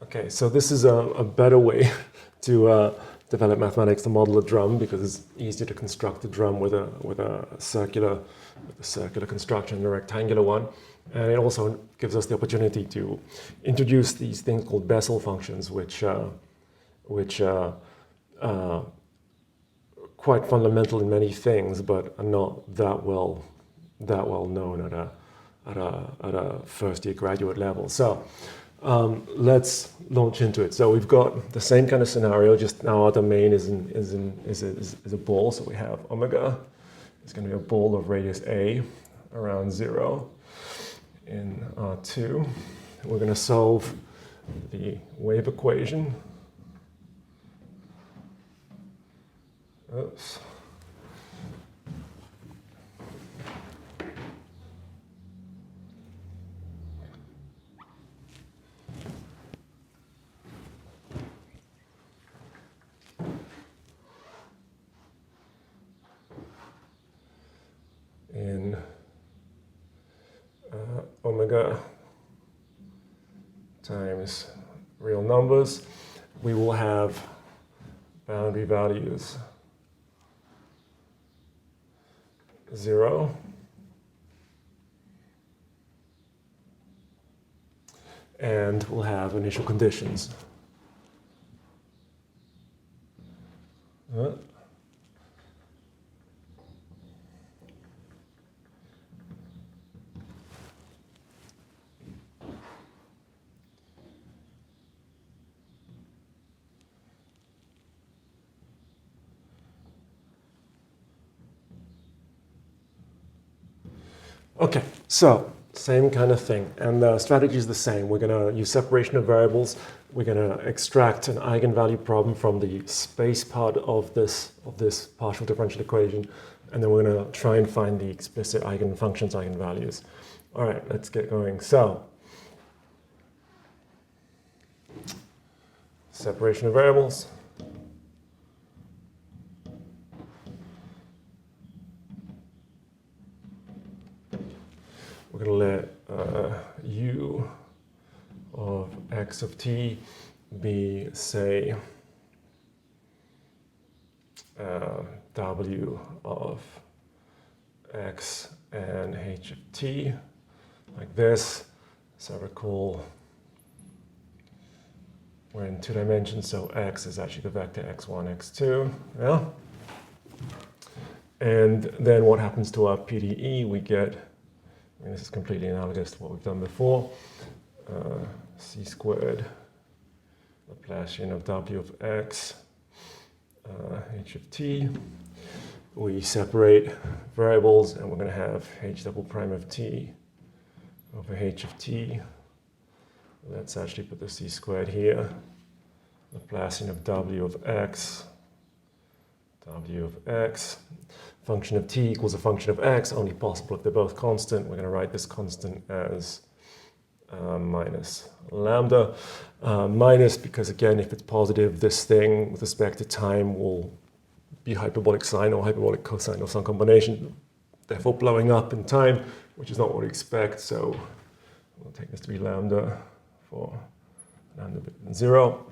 Okay, so this is a better way to develop mathematics to model a drum, because it's easier to construct a drum with a circular construction than a rectangular one, and it also gives us the opportunity to introduce these things called Bessel functions, which are quite fundamental in many things, but are not that well known at a first year graduate level. So let's launch into it. So we've got the same kind of scenario, just now our domain is a ball. So we have omega. It's going to be a ball of radius a around 0 in R2. We're going to solve the wave equation. Oops. In omega times real numbers, we will have boundary values 0, and we'll have initial conditions. Okay, so same kind of thing, and the strategy is the same. We're going to use separation of variables. We're going to extract an eigenvalue problem from the space part of this partial differential equation, and then we're going to try and find the explicit eigenfunctions, eigenvalues. All right, let's get going. So separation of variables. We're going to let u of x of t be, say, w of x and h of t, like this. So recall we're in 2 dimensions, so x is actually the vector x1, x2. Yeah? And then what happens to our PDE? We get, and this is completely analogous to what we've done before, c squared Laplacian of w of x, h of t. We separate variables, and we're going to have h double prime of t over h of t. Let's actually put the c squared here. Laplacian of w of x, function of t equals a function of x, only possible if they're both constant. We're going to write this constant as minus lambda. Minus because, again, if it's positive, this thing with respect to time will be hyperbolic sine or hyperbolic cosine or some combination, therefore blowing up in time, which is not what we expect. So we'll take this to be lambda for lambda bigger than 0.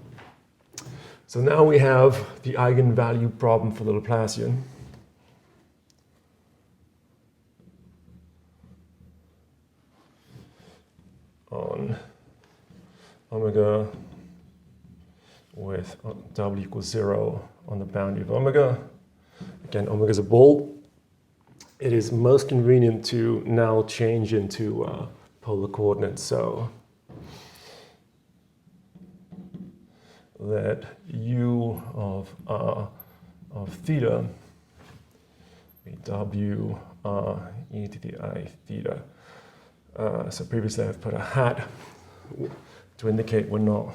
So now we have the eigenvalue problem for the Laplacian. On omega with w equals 0 on the boundary of omega. Again, omega is a ball. It is most convenient to now change into polar coordinates. So let u of theta be w e to the I theta. So previously I've put a hat to indicate we're not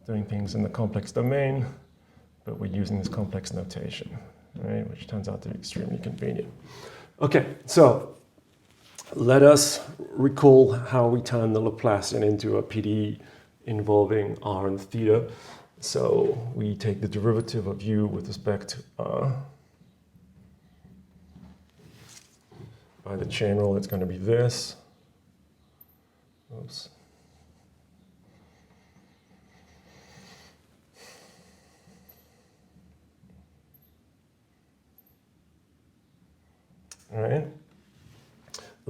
doing things in the complex domain, but we're using this complex notation, right, which turns out to be extremely convenient. Okay, so let us recall how we turn the Laplacian into a PDE involving r and theta. So we take the derivative of u with respect to r. By the chain rule, it's going to be this. Oops.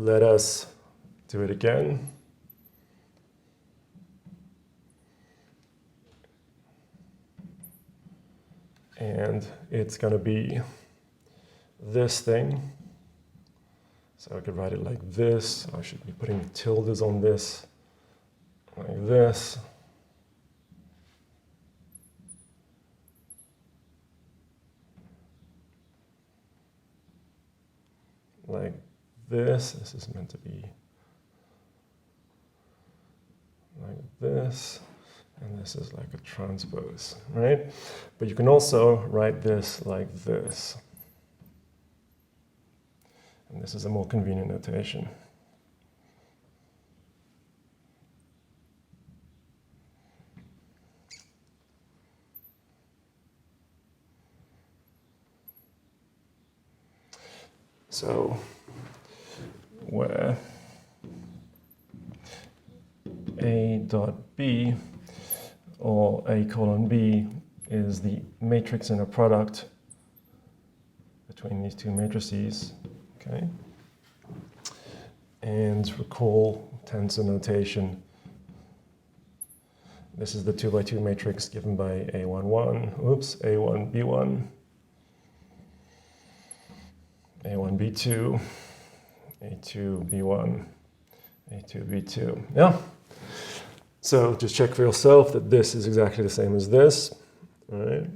let us do it again. And it's going to be this thing. So I could write it like this. I should be putting tildes on this, like this. Like this. This is meant to be like this. And this is like a transpose, right? But you can also write this like this. And this is a more convenient notation. So, where A dot B or A colon B is the matrix inner product between these two matrices, okay? And recall tensor notation. This is the 2 by 2 matrix given by A1B1, A1B2, A2B1, A2B2, yeah? So just check for yourself that this is exactly the same as this, right?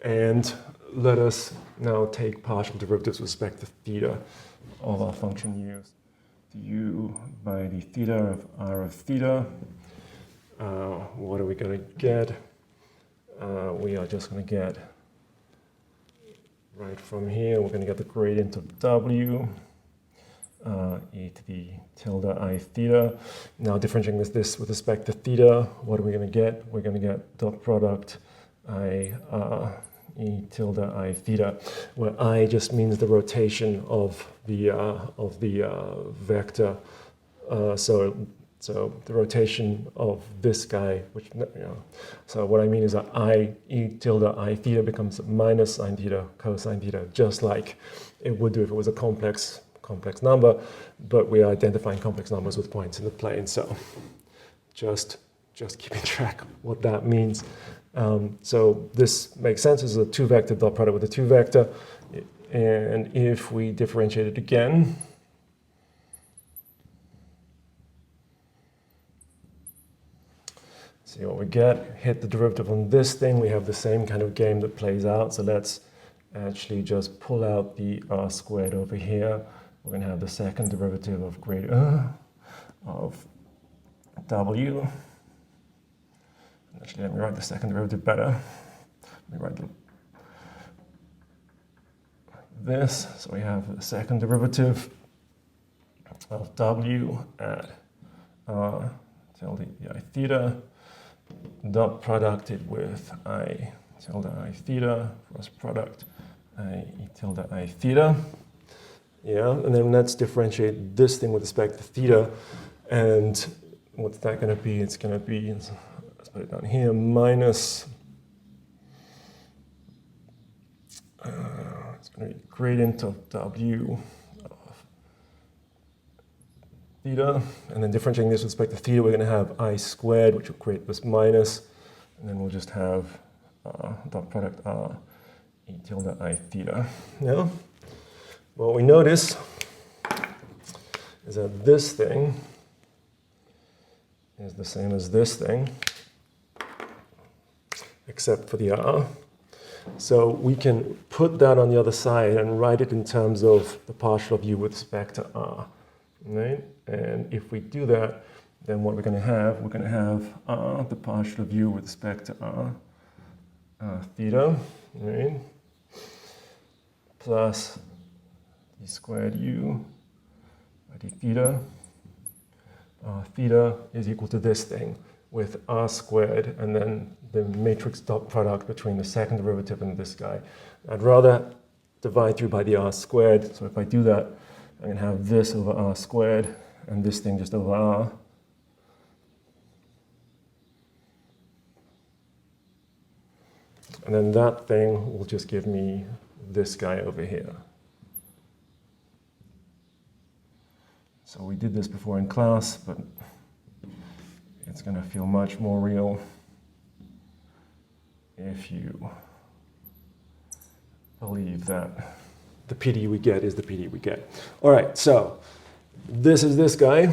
And let us now take partial derivatives with respect to theta of our function u. Du by the theta of r of theta. What are we going to get? We are just going to get, right from here, we're going to get the gradient of w, e to the tilde I theta. Now differentiating this with respect to theta, what are we going to get? We're going to get dot product I e tilde I theta, where I just means the rotation of the vector. So the rotation of this guy, which, you know, so what I mean is that I e tilde I theta becomes minus sine theta cosine theta, just like it would do if it was a complex number, but we are identifying complex numbers with points in the plane. So just keeping track of what that means. So this makes sense. This is a 2-vector dot product with a 2-vector. And if we differentiate it again, see what we get. Hit the derivative on this thing. We have the same kind of game that plays out. So let's actually just pull out the r squared over here. We're going to have the second derivative of of w. Actually, let me write the second derivative better. Let me write this. So we have the second derivative of w at r tilde I theta, dot producted with I tilde I theta, cross product I e tilde I theta. Yeah, and then let's differentiate this thing with respect to theta. And what's that going to be? It's going to be, let's put it down here, minus, it's going to be gradient of w of theta. And then differentiating this with respect to theta, we're going to have I squared, which will create this minus. And then we'll just have dot product r e tilde I theta. Yeah? What we notice is that this thing is the same as this thing, except for the r. So we can put that on the other side and write it in terms of the partial of u with respect to r, right? And if we do that, then what we're going to have the partial of u with respect to r theta, right? Plus d squared u by d theta. Theta is equal to this thing with r squared and then the matrix dot product between the second derivative and this guy. I'd rather divide through by the r squared. So if I do that, I'm going to have this over r squared and this thing just over r. And then that thing will just give me this guy over here. So we did this before in class, but it's going to feel much more real if you believe that the PD we get is the PD we get. All right, so this is this guy,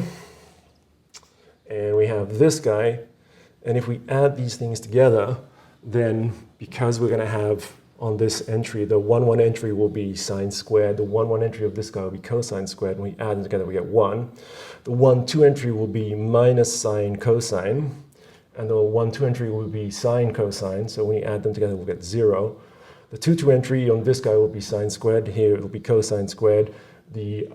and we have this guy, and if we add these things together, then because we're going to have on this entry, the 1, 1 entry will be sine squared, the 1, 1 entry of this guy will be cosine squared, and we add them together, we get 1. The 1, 2 entry will be minus sine cosine, and the 1, 2 entry will be sine cosine, so when we add them together, we'll get 0. The 2, 2 entry on this guy will be sine squared, here it will be cosine squared. The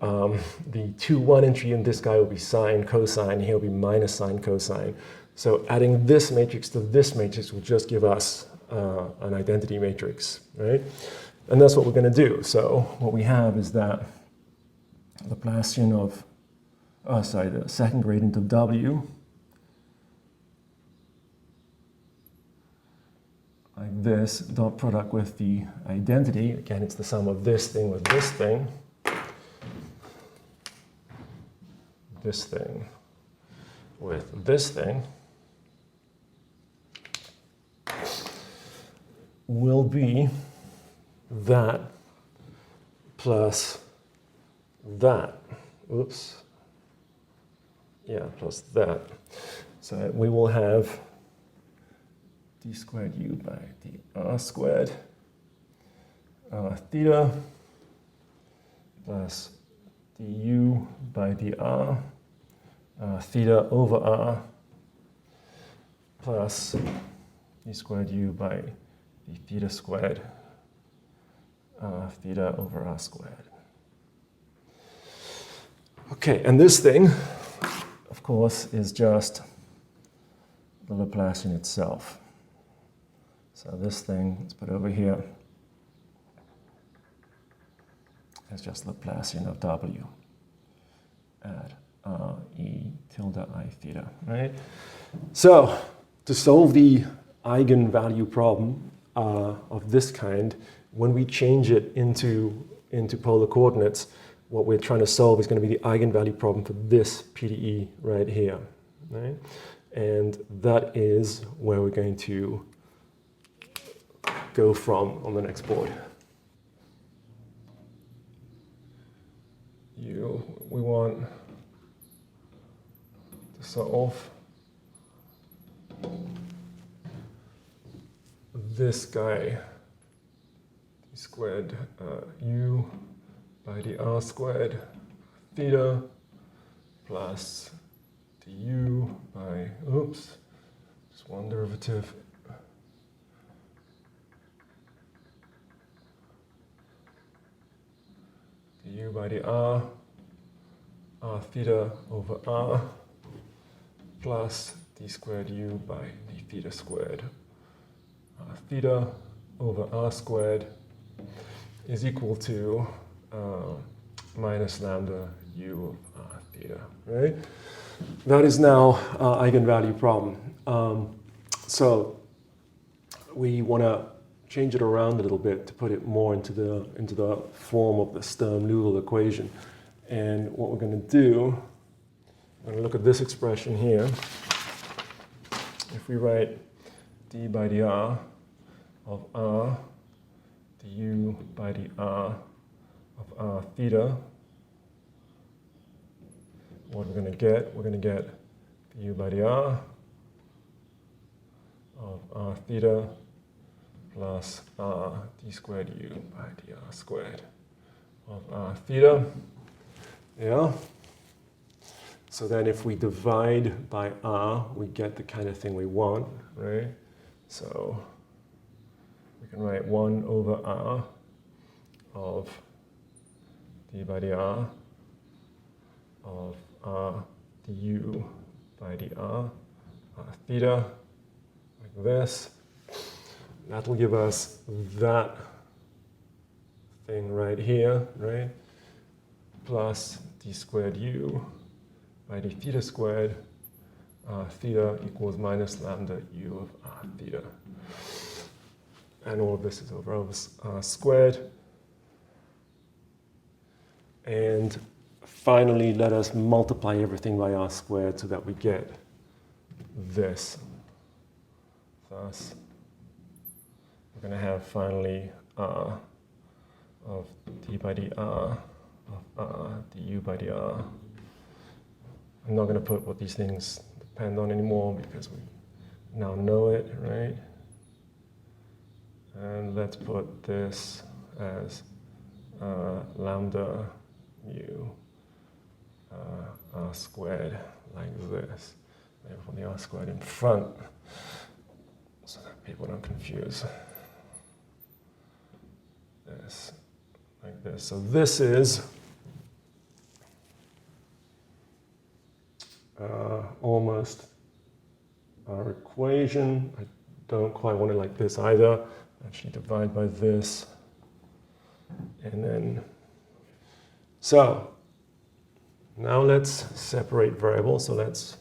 2, 1 entry in this guy will be sine cosine, here will be minus sine cosine. So adding this matrix to this matrix will just give us an identity matrix, right? And that's what we're going to do. So what we have is that Laplacian of, the second gradient of W, like this, dot product with the identity. Again, it's the sum of this thing with this thing. This thing with this thing will be that plus that. Oops. Yeah, plus that. So we will have d squared u by dr squared theta plus du by dr theta over r plus d squared u by d theta squared theta over r squared. Okay, and this thing, of course, is just the Laplacian itself. So this thing, let's put over here, is just Laplacian of W at e tilde I theta, right? So to solve the eigenvalue problem of this kind, when we change it into polar coordinates, what we're trying to solve is going to be the eigenvalue problem for this PDE right here, right? And that is where we're going to go from on the next board. We want to solve this guy, d squared u by dr squared theta plus du by, oops, just one derivative, du by dr r theta over r plus d squared u by d theta squared r theta over r squared is equal to minus lambda u of r theta, right? That is now our eigenvalue problem. So we want to change it around a little bit to put it more into the form of the Sturm-Liouville equation. And what we're going to do, we're going to look at this expression here. If we write d by dr of r du by dr of r theta, what we're going to get du by dr of r theta plus r d squared u by dr squared of r theta. Yeah. So then if we divide by r, we get the kind of thing we want, right? So we can write 1 over r of d by dr of r du by dr r theta, like this. That will give us that thing right here, right? Plus d squared u by d theta squared, theta equals minus lambda u of r theta. And all of this is over r squared. And finally, let us multiply everything by r squared so that we get this. Thus, we're going to have finally r of d by dr of r du by dr. I'm not going to put what these things depend on anymore because we now know it, right? And let's put this as lambda mu r squared like this. Maybe put the r squared in front so that people don't confuse this like this. So this is almost our equation. I don't quite want it like this either. Actually divide by this. And then, so now let's separate variables. So let's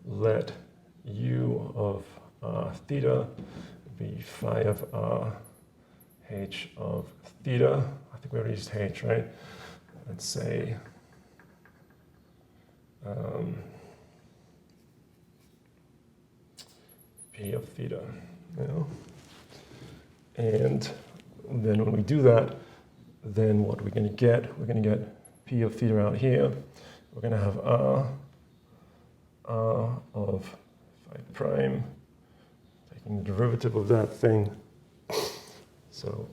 let u of theta be phi of r, h of theta. I think we already used h, right? Let's say p of theta, you know? And then when we do that, then what we're going to get, we're going to get p of theta out here. We're going to have r of phi prime, taking the derivative of that thing. So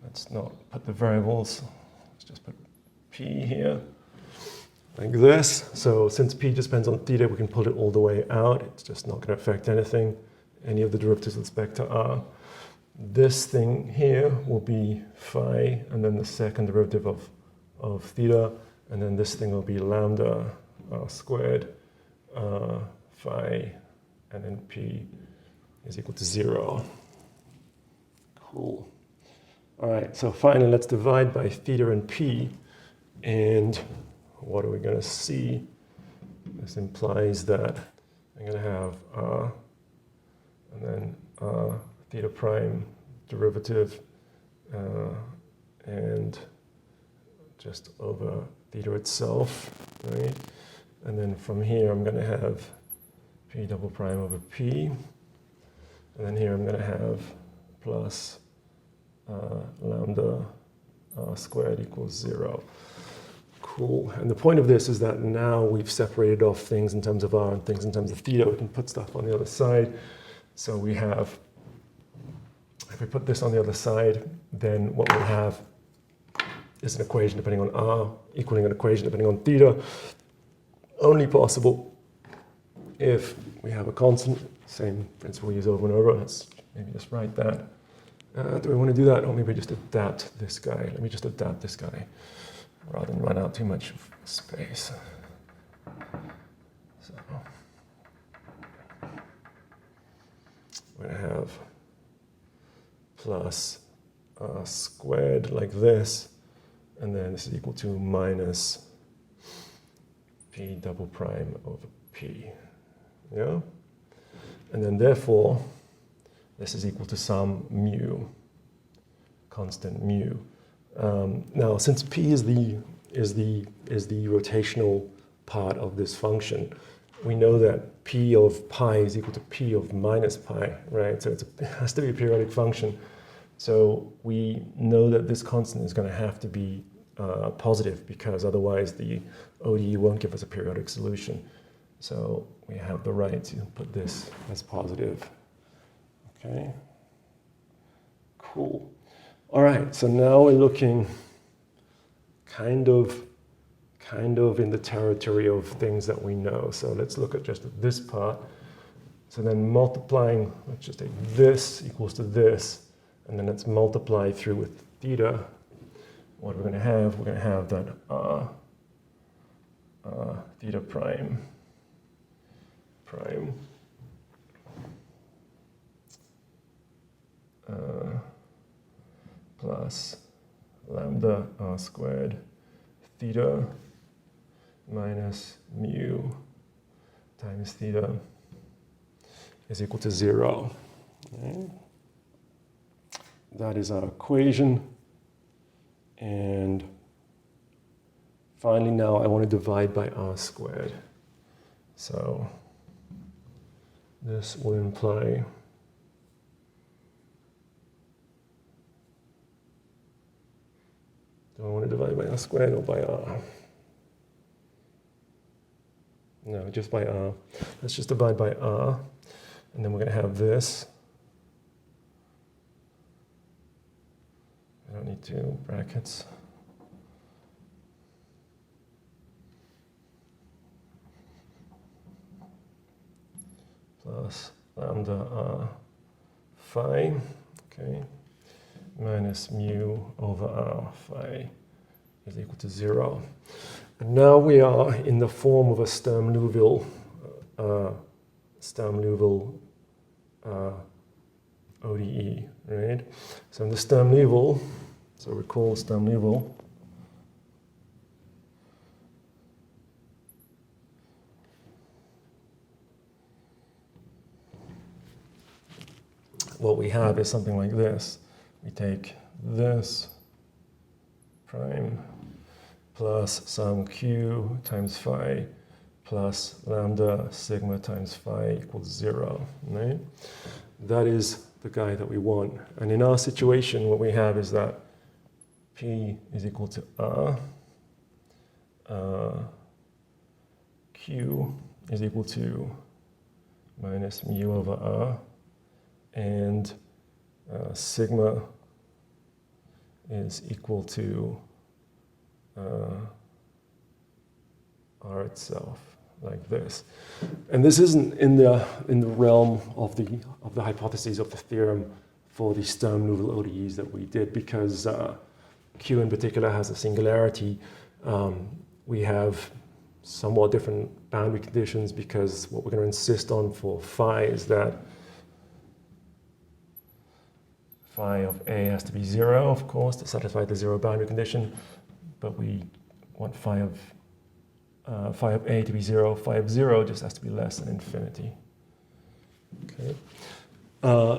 let's not put the variables, let's just put p here, like this. So since p just depends on theta, we can pull it all the way out. It's just not going to affect anything, any of the derivatives with respect to r. This thing here will be phi, and then the second derivative of theta, and then this thing will be lambda r squared phi, and then p is equal to 0. Cool. All right, so finally let's divide by theta and p, and what are we going to see? This implies that I'm going to have r, and then theta prime derivative, and just over theta itself, right? And then from here I'm going to have p double prime over p, and then here I'm going to have plus lambda r squared equals 0. Cool. And the point of this is that now we've separated off things in terms of r and things in terms of theta. We can put stuff on the other side. So we have, if we put this on the other side, then what we have is an equation depending on r equaling an equation depending on theta. Only possible if we have a constant. Same principle we use over and over. Let's maybe just write that. Do we want to do that? Or maybe just adapt this guy. Let me just adapt this guy rather than run out too much space. So we're going to have plus r squared like this, and then this is equal to minus p double prime over p. Yeah? And then therefore, this is equal to some mu, constant mu. Now, since p is the rotational part of this function, we know that p of pi is equal to p of minus pi, right? So it has to be a periodic function. So we know that this constant is going to have to be positive, because otherwise the ODE won't give us a periodic solution. So we have the right to put this as positive. Okay. Cool. All right, so now we're looking kind of in the territory of things that we know. So let's look at just this part. So then multiplying, let's just take this equals to this, and then let's multiply through with theta. What we're going to have that theta prime plus lambda r squared theta minus mu times theta is equal to 0. Okay. That is our equation. And finally now I want to divide by r squared. So this will imply do I want to divide by r squared or by r? No, just by r. Let's just divide by r, and then we're going to have this. I don't need two brackets. Plus lambda r phi, okay, minus mu over r phi is equal to 0. And now we are in the form of a Sturm-Liouville ODE, right? So in the Sturm-Liouville, so recall Sturm-Liouville, what we have is something like this. We take this prime plus some q times phi plus lambda sigma times phi equals 0, right? That is the guy that we want. And in our situation, what we have is that p is equal to r, q is equal to minus mu over r, and sigma is equal to r itself, like this. And this isn't in the realm of the hypotheses of the theorem for the Sturm-Liouville ODEs that we did, because Q in particular has a singularity. We have somewhat different boundary conditions, because what we're going to insist on for phi is that phi of A has to be 0, of course, to satisfy the 0 boundary condition, but we want phi of A to be 0. Phi of 0 just has to be less than infinity. Okay.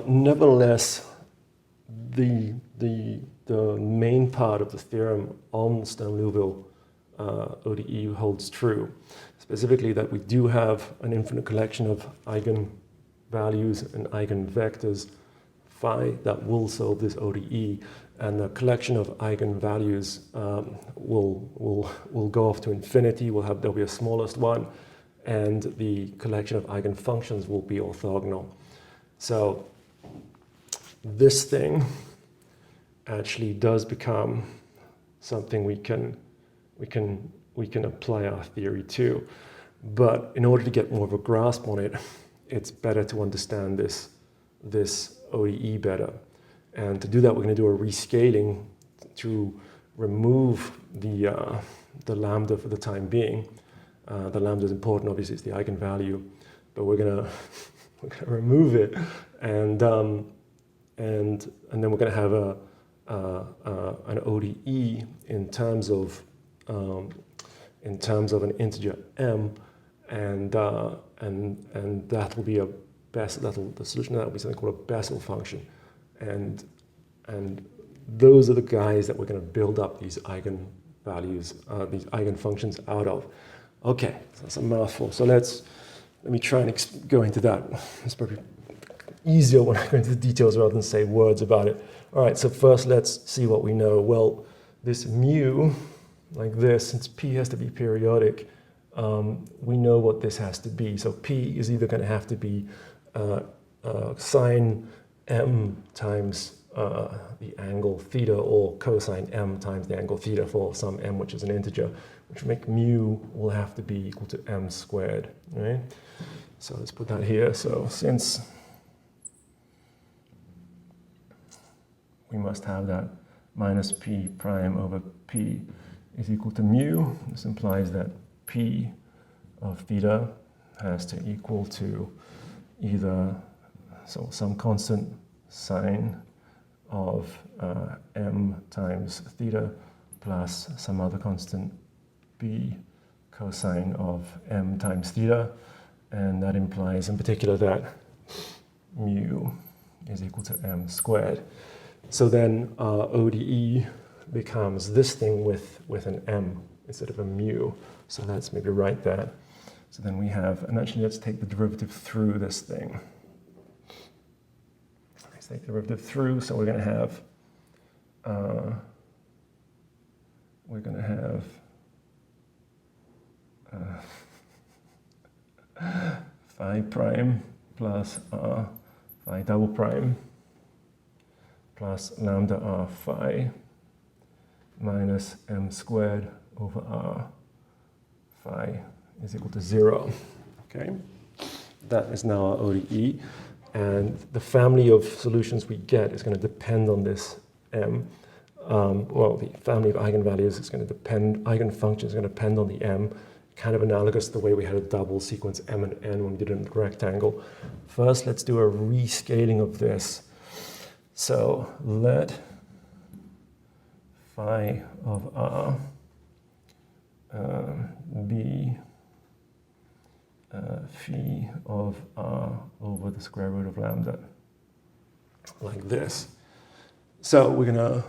Nevertheless, the main part of the theorem on Sturm-Liouville ODE holds true. Specifically, that we do have an infinite collection of eigenvalues and eigenvectors phi that will solve this ODE, and the collection of eigenvalues will go off to infinity. There'll be a smallest one, and the collection of eigenfunctions will be orthogonal. So this thing actually does become something we can apply our theory to. But in order to get more of a grasp on it, it's better to understand this ODE better. And to do that, we're going to do a rescaling to remove the lambda for the time being. The lambda is important, obviously, it's the eigenvalue, but we're going to remove it, and then we're going to have an ODE in terms of an integer m, and that will be a Bessel. The solution to that will be something called a Bessel function. And those are the guys that we're going to build up these eigenvalues, these eigenfunctions out of. Okay, so that's a mouthful. So let me try and go into that. It's probably easier when I go into the details rather than say words about it. All right, so first let's see what we know. Well, this mu, like this, since p has to be periodic, we know what this has to be. So p is either going to have to be sine m times the angle theta, or cosine m times the angle theta for some m which is an integer, which will make mu will have to be equal to m squared, right? So let's put that here. So since we must have that minus p prime over p is equal to mu, this implies that p of theta has to equal to either some constant sine of m times theta plus some other constant b cosine of m times theta, and that implies in particular that mu is equal to m squared. So then ODE becomes this thing with an m instead of a mu. So let's maybe write that. So then we have, and actually let's take the derivative through this thing. Let's take the derivative through, so we're going to have phi prime plus r phi double prime plus lambda r phi minus m squared over r phi is equal to 0. Okay, that is now our ODE, and the family of solutions we get is going to depend on this m. Well, the family of eigenvalues is going to depend, eigenfunctions is going to depend on the m, kind of analogous to the way we had a double sequence m and n when we did it in the rectangle. First, let's do a rescaling of this. So let phi of r be phi of r over the square root of lambda, like this. So we're gonna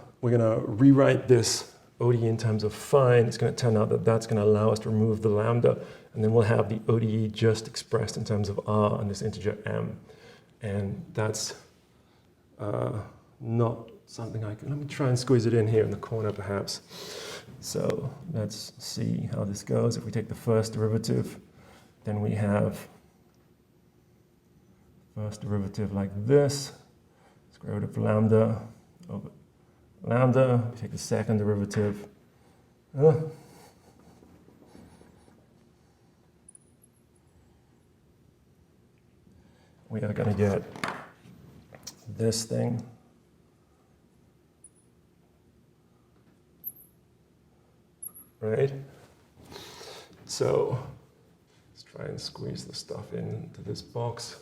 rewrite this ODE in terms of phi, and it's going to turn out that that's going to allow us to remove the lambda, and then we'll have the ODE just expressed in terms of r and this integer m, and that's not something I can. Let me try and squeeze it in here in the corner, perhaps. So let's see how this goes. If we take the first derivative, then we have first derivative like this, square root of lambda over lambda. We take the second derivative. We are going to get this thing. Right? So let's try and squeeze the stuff into this box.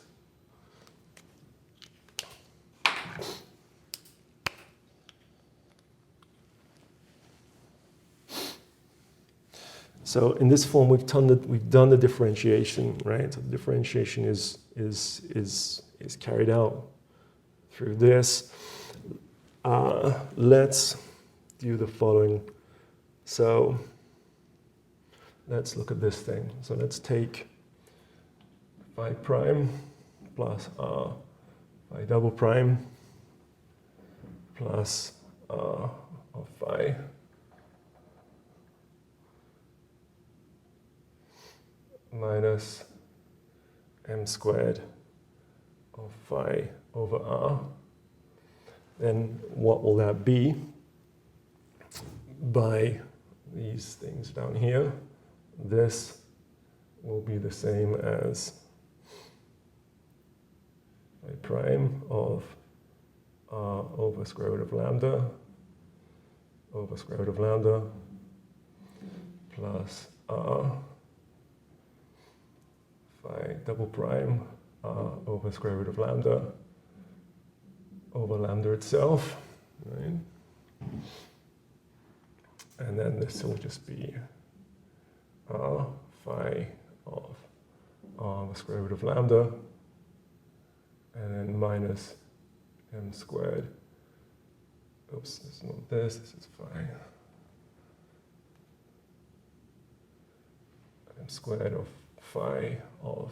So in this form, we've done the differentiation, right? So the differentiation is carried out through this. Let's do the following. So let's look at this thing. So let's take phi prime plus r phi double prime plus r of phi minus m squared of phi over r. Then what will that be? By these things down here, this will be the same as phi prime of r over square root of lambda over square root of lambda plus r phi double prime r over square root of lambda over lambda itself, right? And then this will just be r phi of r over square root of lambda, and then minus m squared. Oops, this is not this is phi. M squared of phi of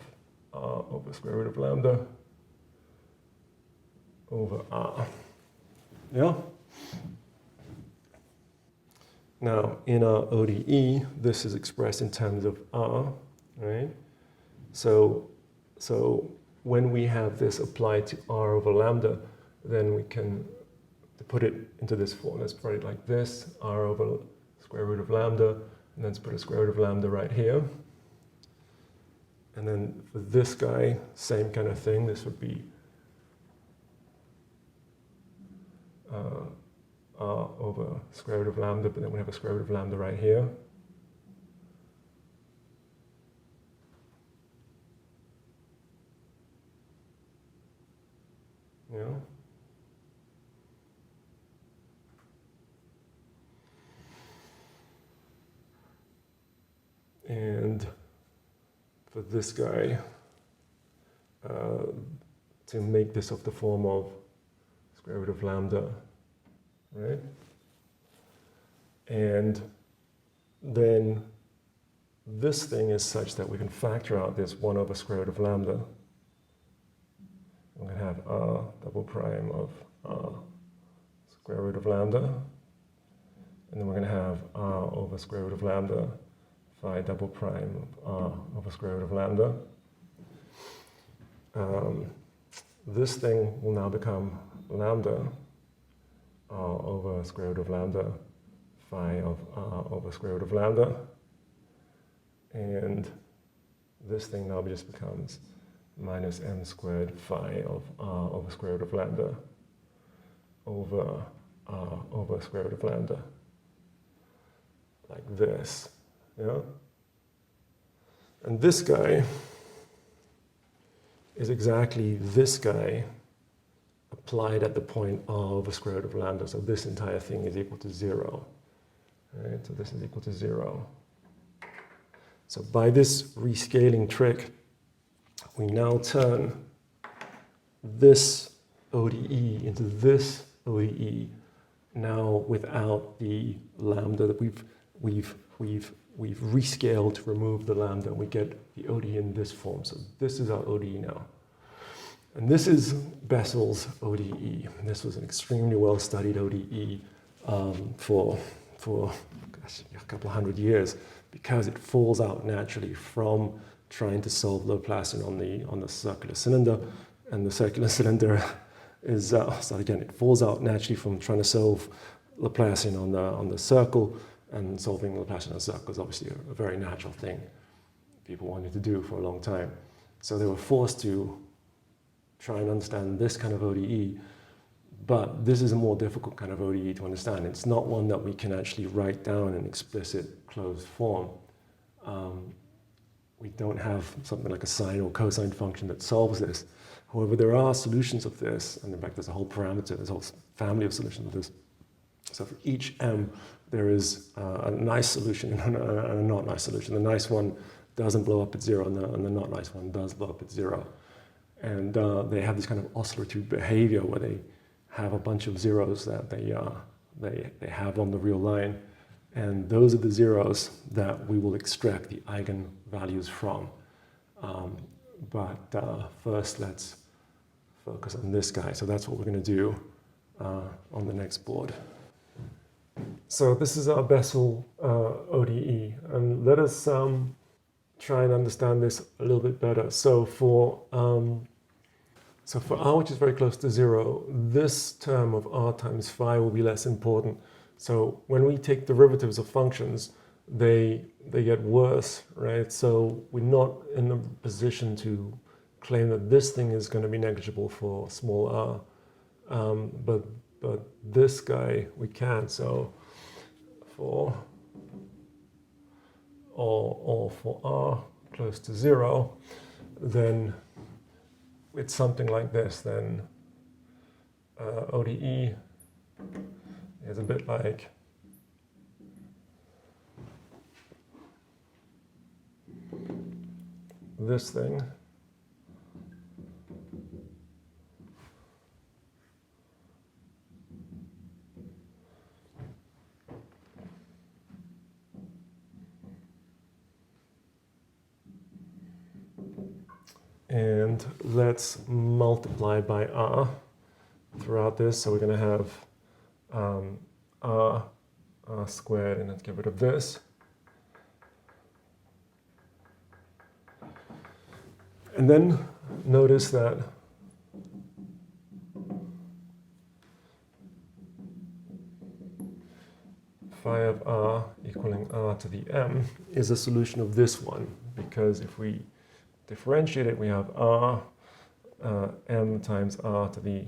r over square root of lambda over r. Yeah? Now, in our ODE, this is expressed in terms of r, right? So when we have this applied to r over lambda, then we can put it into this form. Let's put it like this, r over square root of lambda, and then let's put a square root of lambda right here. And then for this guy, same kind of thing. This would be r over square root of lambda, but then we have a square root of lambda right here. Yeah. And for this guy, to make this of the form of square root of lambda, right? And then this thing is such that we can factor out this 1 over square root of lambda. We're going to have r double prime of r square root of lambda. And then we're going to have r over square root of lambda phi double prime of r over square root of lambda. This thing will now become lambda r over square root of lambda phi of r over square root of lambda. And this thing now just becomes minus m squared phi of r over square root of lambda over r over square root of lambda. Like this, yeah? And this guy is exactly this guy applied at the point r over square root of lambda. So this entire thing is equal to 0. Right? So this is equal to 0. So by this rescaling trick, we now turn this ODE into this ODE, now without the lambda that we've rescaled to remove the lambda. We get the ODE in this form. So this is our ODE now. And this is Bessel's ODE. This was an extremely well-studied ODE for gosh, a couple of hundred years, because it falls out naturally from trying to solve Laplacian on the circular cylinder. And the circular cylinder is, so again, it falls out naturally from trying to solve Laplacian on the circle, and solving Laplacian on the circle is obviously a very natural thing people wanted to do for a long time. So they were forced to try and understand this kind of ODE, but this is a more difficult kind of ODE to understand. It's not one that we can actually write down in explicit closed form. We don't have something like a sine or cosine function that solves this. However, there are solutions of this, and in fact there's a whole parameter, there's a whole family of solutions of this. So for each m, there is a nice solution and a not nice solution. The nice one doesn't blow up at 0, and the not nice one does blow up at 0. And they have this kind of oscillatory behavior where they have a bunch of zeros that they have on the real line. And those are the zeros that we will extract the eigenvalues from. But first, let's focus on this guy. So that's what we're going to do on the next board. So this is our Bessel ODE. And let us try and understand this a little bit better. So for r, which is very close to 0, this term of r times phi will be less important. So when we take derivatives of functions, they get worse, right? So we're not in a position to claim that this thing is going to be negligible for small r, but this guy we can. So for r close to 0, then it's something like this. Then ODE is a bit like this thing. And let's multiply by r throughout this. So we're going to have r squared, and let's get rid of this. And then notice that phi of r equaling r to the m is a solution of this one, because if we differentiate it, we have r m times r to the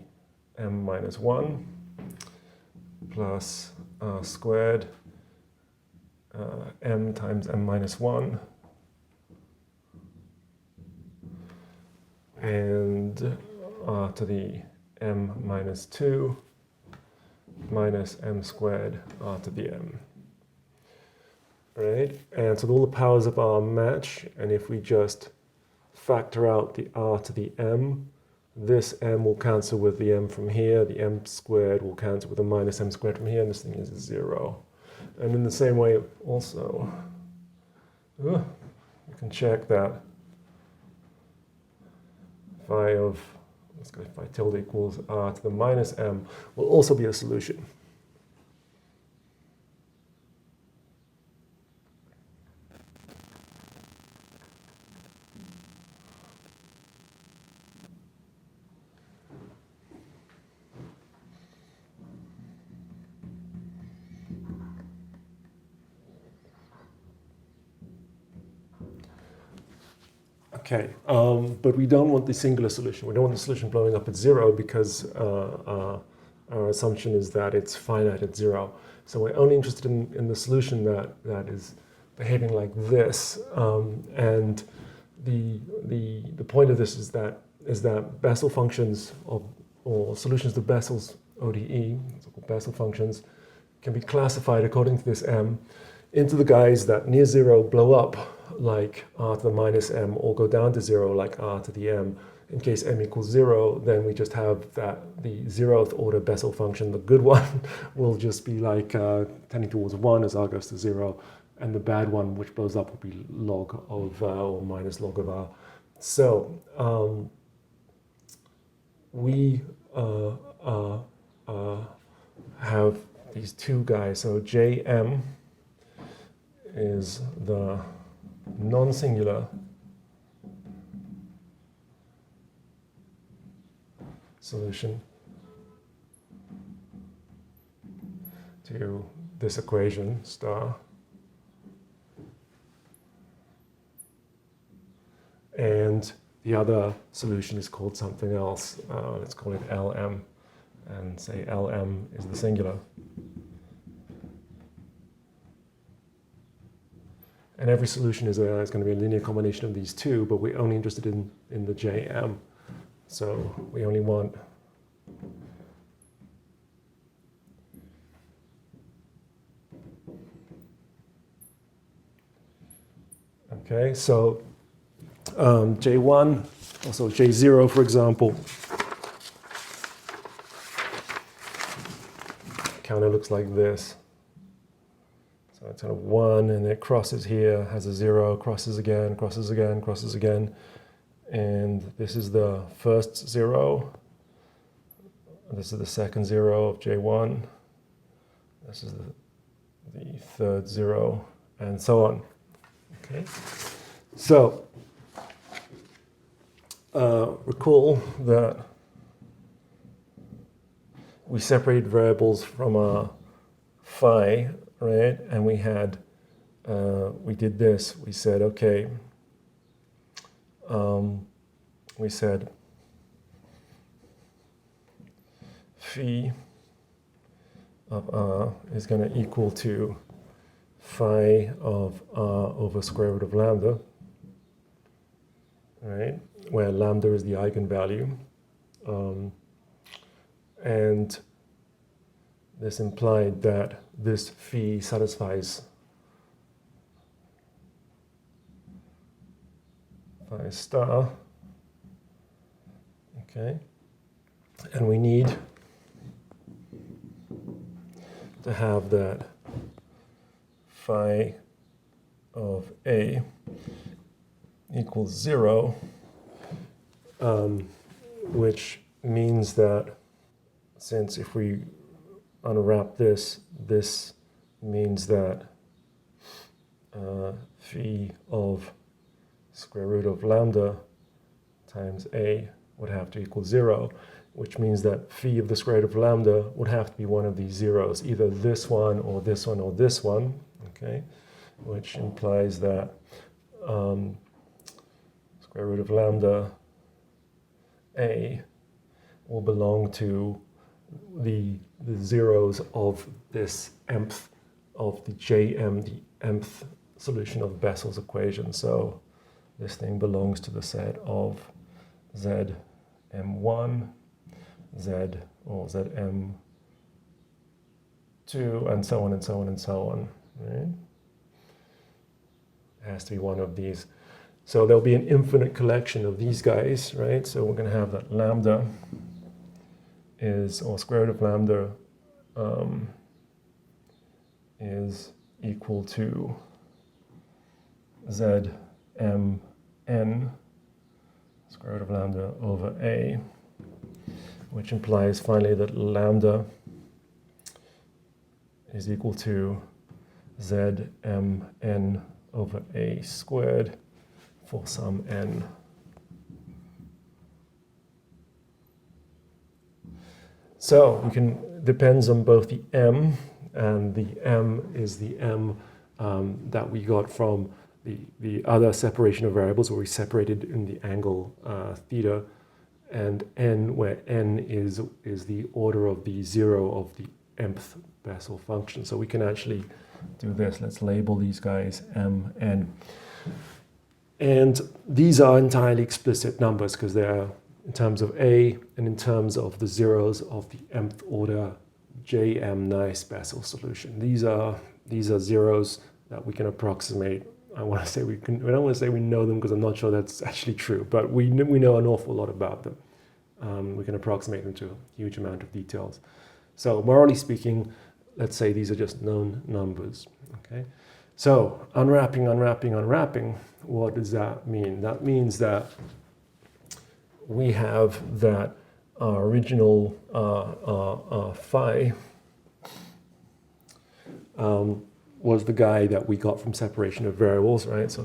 m minus 1 plus r squared m times m minus 1 and r to the m minus 2 minus m squared r to the m. Right? And so all the powers of r match, and if we just factor out the r to the m, this m will cancel with the m from here, the m squared will cancel with the minus m squared from here, and this thing is 0. And in the same way also, you can check that phi of, let's go phi tilde equals r to the minus m will also be a solution. Okay, but we don't want the singular solution. We don't want the solution blowing up at 0 because our assumption is that it's finite at 0. So we're only interested in the solution that is behaving like this. And the point of this is that Bessel functions or solutions to Bessel's ODE, so-called Bessel functions, can be classified according to this m into the guys that near 0 blow up like r to the minus m, or go down to 0 like r to the m. In case m equals 0, then we just have that the 0th order Bessel function, the good one, will just be like tending towards 1 as r goes to 0, and the bad one, which blows up, will be log of or minus log of r. So we have these two guys. So Jm is the non-singular solution to this equation star, and the other solution is called something else. Let's call it Lm, and say Lm is the singular. And every solution is going to be a linear combination of these two, but we're only interested in the Jm. So we only want okay, so J1, also J0, for example, kind of looks like this. So it's kind of 1, and it crosses here, has a 0, crosses again, crosses again, crosses again. And this is the first 0. This is the second 0 of J1. This is the third 0, and so on. Okay. So recall that we separate variables from a phi, right? And we had, we did this. We said, okay, we said phi of r is going to equal to phi of r over square root of lambda, right? Where lambda is the eigenvalue. And this implied that this phi satisfies phi star, okay? And we need to have that phi of a equals 0, which means that since if we unwrap this, this means that phi of square root of lambda times a would have to equal 0, which means that phi of the square root of lambda would have to be one of these zeros, either this one or this one or this one, okay? Which implies that square root of lambda a will belong to the zeros of this mth of the Jm, the mth solution of Bessel's equation. So this thing belongs to the set of Zm1, Z or Zm2, and so on and so on and so on. Right? It has to be one of these. So there'll be an infinite collection of these guys, right? So we're going to have that lambda is, or square root of lambda is equal to Z m n square root of lambda over a, which implies finally that lambda is equal to Z m n over a squared for some n. So we can, depends on both the m, and the m is the m that we got from the other separation of variables where we separated in the angle theta, and n where n is the order of the zero of the mth Bessel function. So we can actually do this. Let's label these guys m, n. And these are entirely explicit numbers because they're in terms of a and in terms of the zeros of the mth order Jm nice Bessel solution. These are zeros that we can approximate. I want to say we can. I don't want to say we know them because I'm not sure that's actually true, but we know an awful lot about them. We can approximate them to a huge amount of details. So morally speaking, let's say these are just known numbers. Okay. So unwrapping. What does that mean? That means that we have that our original phi was the guy that we got from separation of variables, right? So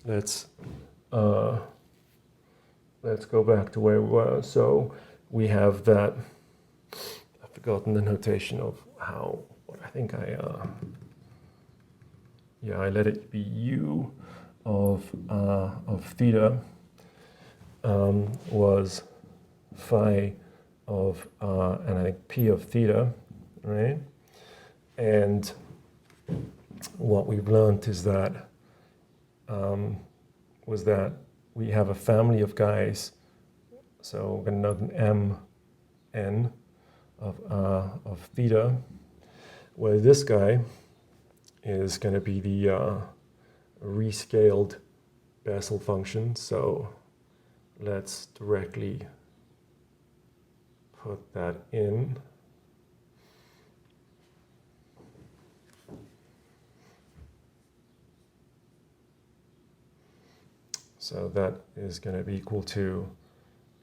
let's go back to where we were. So we have that. I've forgotten the notation of how. I think I let it be u of theta was phi of and I think p of theta, right? And what we've learned is that was that we have a family of guys. So we're going to note an m n of theta, where this guy is going to be the rescaled Bessel function. So let's directly put that in. So that is going to be equal to,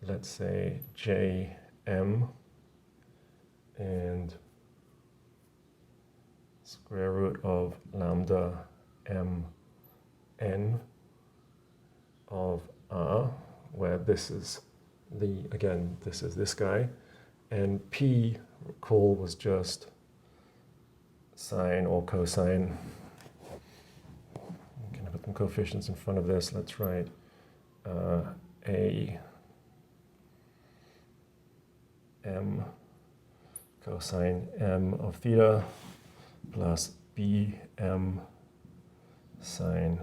let's say, Jm and square root of lambda m n of r, where this is this is this guy, and p, recall, was just sine or cosine. I'm going to put some coefficients in front of this. Let's write a m cosine m of theta plus b m sine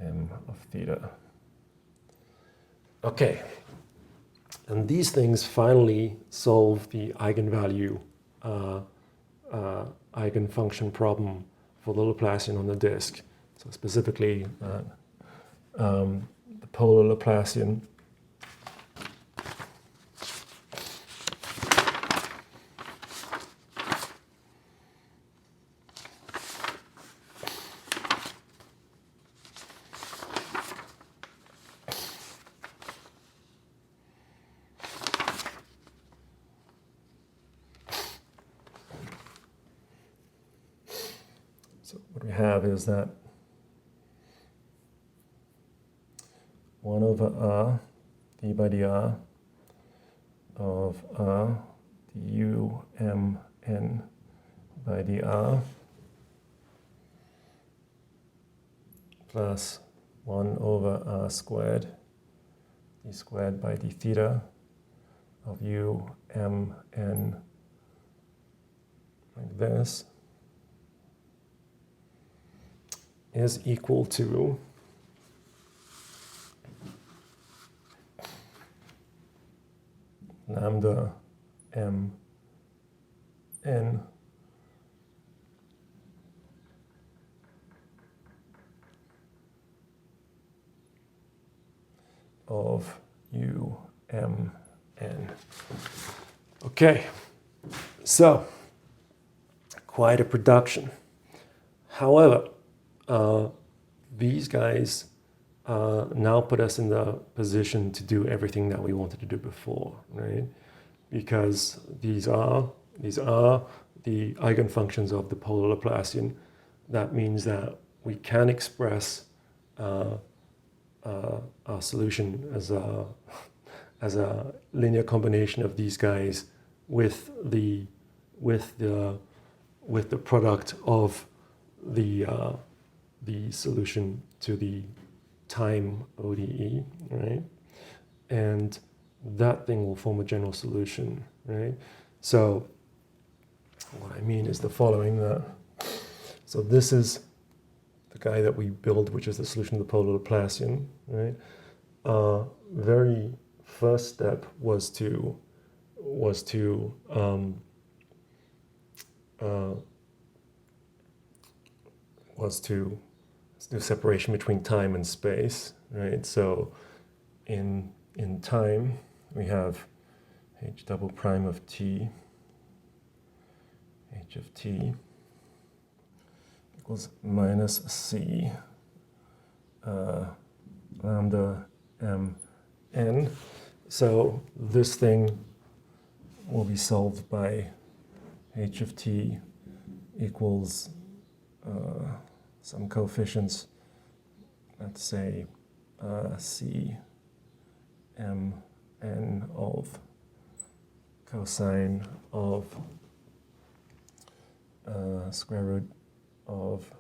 m of theta. Okay, and these things finally solve the eigenvalue eigenfunction problem for the Laplacian on the disk. So specifically the polar Laplacian. So what we have is that 1 over r d by dr of r du m n by dr plus 1 over r squared d squared by d theta of u m n, like this, is equal to lambda m n of u m n. Okay, so quite a production. However, these guys now put us in the position to do everything that we wanted to do before, right? Because these are the eigenfunctions of the polar Laplacian. That means that we can express our solution as a linear combination of these guys with the product of the solution to the time ODE, right? And that thing will form a general solution, right? So what I mean is the following. So this is the guy that we build, which is the solution to the polar Laplacian, right? Very first step was to do separation between time and space, right? So in time we have h double prime of t, h of t equals minus c lambda m n. So this thing will be solved by h of t equals some coefficients, let's say c m n of cosine of square root of,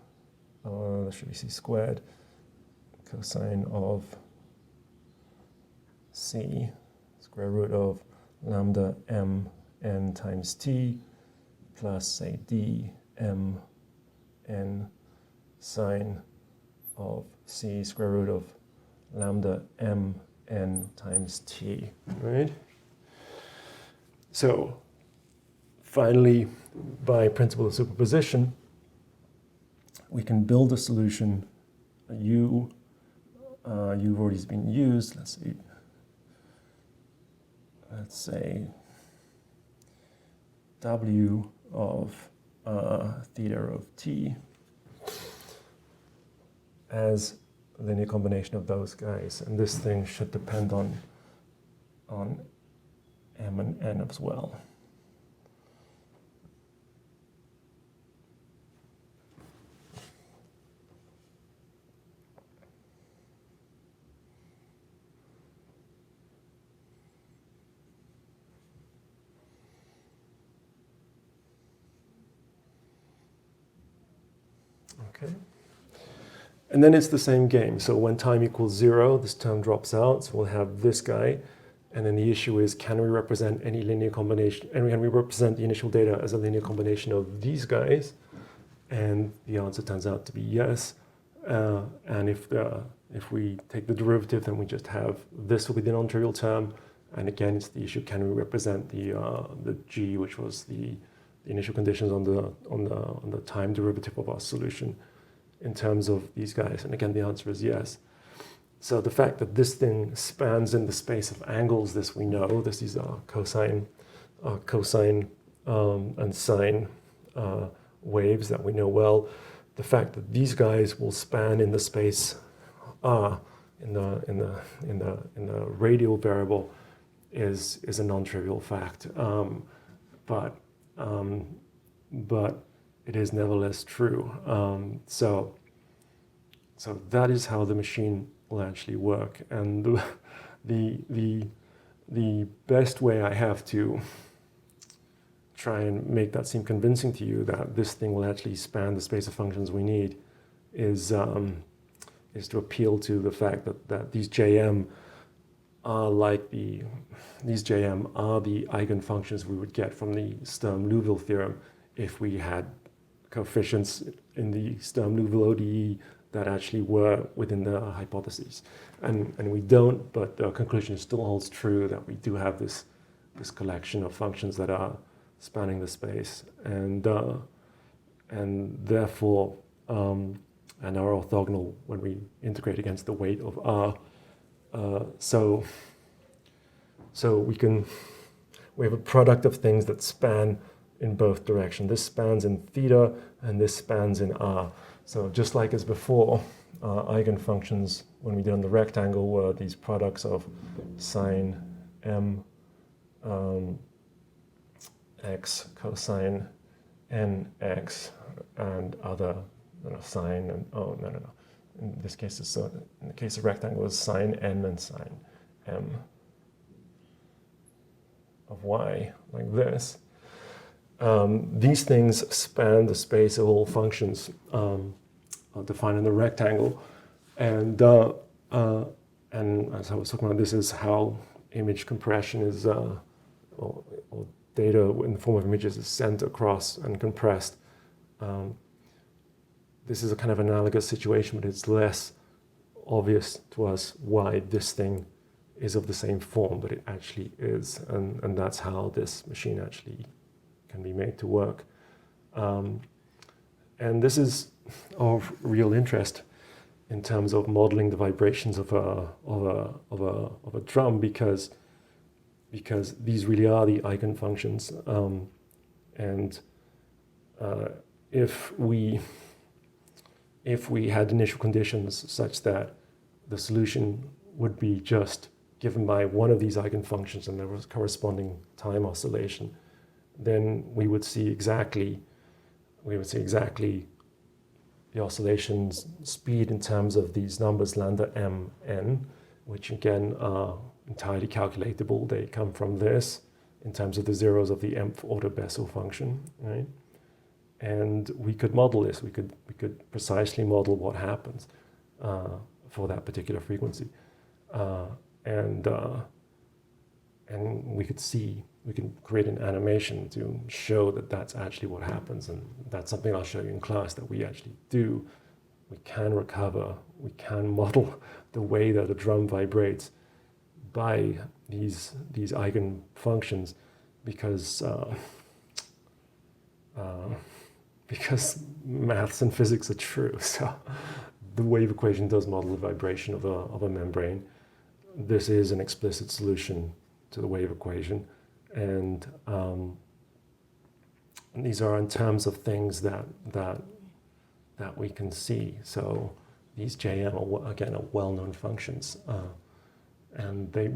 should we see squared, cosine of c square root of lambda m n times t plus, say, d m n sine of c square root of lambda m n times t, right? So finally, by principle of superposition, we can build a solution. You've already been used. Let's say w of theta of t as a linear combination of those guys, and this thing should depend on m and n as well. Okay. And then it's the same game. So when time equals 0, this term drops out. So we'll have this guy. And then the issue is, can we represent any linear combination? And can we represent the initial data as a linear combination of these guys? And the answer turns out to be yes. And if we take the derivative, then we just have this will be the non-trivial term. And again, it's the issue: can we represent the g, which was the initial conditions on the time derivative of our solution, in terms of these guys? And again, the answer is yes. So the fact that this thing spans in the space of angles, this we know. This is our cosine and sine waves that we know well. The fact that these guys will span in the space r in the radial variable is a non-trivial fact, but it is nevertheless true. So that is how the machine will actually work, and the best way I have to try and make that seem convincing to you that this thing will actually span the space of functions we need is to appeal to the fact that these Jm are the eigenfunctions we would get from the Sturm-Liouville theorem if we had coefficients in the Sturm-Liouville ODE that actually were within the hypotheses. And we don't, but the conclusion still holds true that we do have this collection of functions that are spanning the space, and therefore and are orthogonal when we integrate against the weight of R. So So we have a product of things that span in both directions. This spans in theta and this spans in r. So just like as before, eigenfunctions when we did on the rectangle were these products of sine m x cosine nx and other sine and in this case in the case of rectangle is sine n and sine m of y, like this. These things span the space of all functions defined in the rectangle, and as I was talking about, this is how image compression is, or data in the form of images is sent across and compressed. This is a kind of analogous situation, but it's less obvious to us why this thing is of the same form, but it actually is, and that's how this machine actually can be made to work. And this is of real interest in terms of modeling the vibrations of a drum, because these really are the eigenfunctions, and if we had initial conditions such that the solution would be just given by one of these eigenfunctions and there was corresponding time oscillation, then we would see exactly the oscillation's speed in terms of these numbers lambda m n, which again are entirely calculatable. They come from this in terms of the zeros of the mth order Bessel function, right? And we could model this. We could precisely model what happens for that particular frequency, and we can create an animation to show that that's actually what happens, and that's something I'll show you in class that we actually do. We can recover, we can model the way that a drum vibrates by these eigenfunctions, because maths and physics are true. So the wave equation does model the vibration of a membrane. This is an explicit solution to the wave equation, and these are in terms of things that we can see. So these Jm are again well-known functions, and they're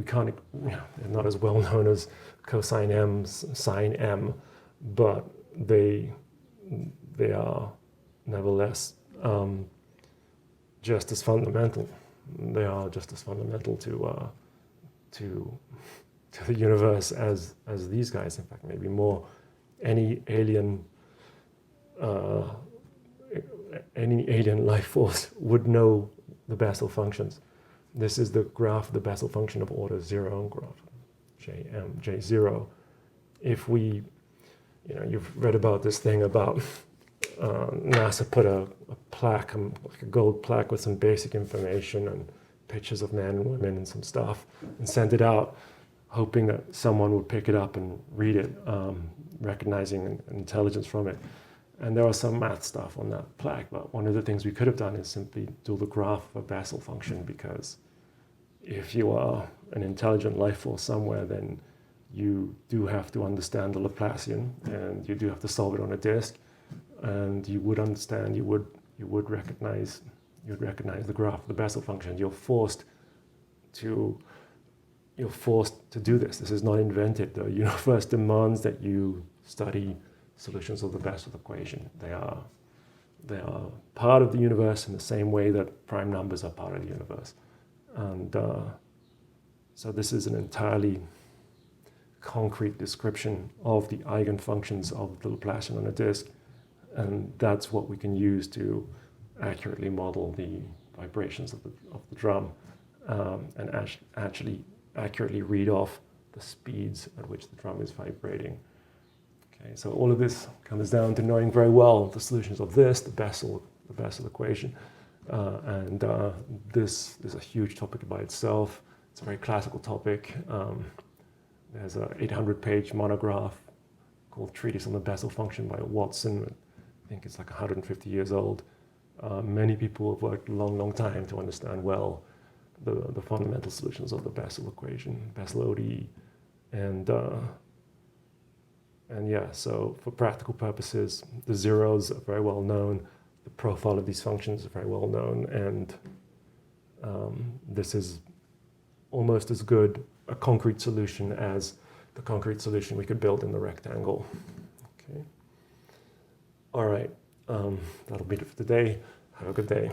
not as well known as cosine m, sine m, but they are nevertheless just as fundamental. They are just as fundamental to the universe as these guys. In fact, maybe more. Any alien life force would know the Bessel functions. This is the graph of the Bessel function of order 0 graph, J0. If we, you've read about this thing about NASA put a plaque, like a gold plaque with some basic information and pictures of men and women and some stuff, and sent it out, hoping that someone would pick it up and read it, recognizing intelligence from it. And there was some math stuff on that plaque, but one of the things we could have done is simply do the graph of a Bessel function, because if you are an intelligent life force somewhere, then you do have to understand the Laplacian, and you do have to solve it on a disk, and you would understand, you would recognize the graph of the Bessel function. You're forced to do this. This is not invented. The universe demands that you study solutions of the Bessel equation. They are part of the universe in the same way that prime numbers are part of the universe. And so this is an entirely concrete description of the eigenfunctions of the Laplacian on a disk, and that's what we can use to accurately model the vibrations of the drum, and actually accurately read off the speeds at which the drum is vibrating. Okay, so all of this comes down to knowing very well the solutions of this, the Bessel equation, and this is a huge topic by itself. It's a very classical topic. There's an 800-page monograph called Treatise on the Bessel Function by Watson. I think it's like 150 years old. Many people have worked a long time to understand well the fundamental solutions of the Bessel equation, Bessel ODE. And yeah, so for practical purposes, the zeros are very well known. The profile of these functions is very well known, and this is almost as good a concrete solution as the concrete solution we could build in the rectangle. Okay. All right, that'll be it for today. Have a good day.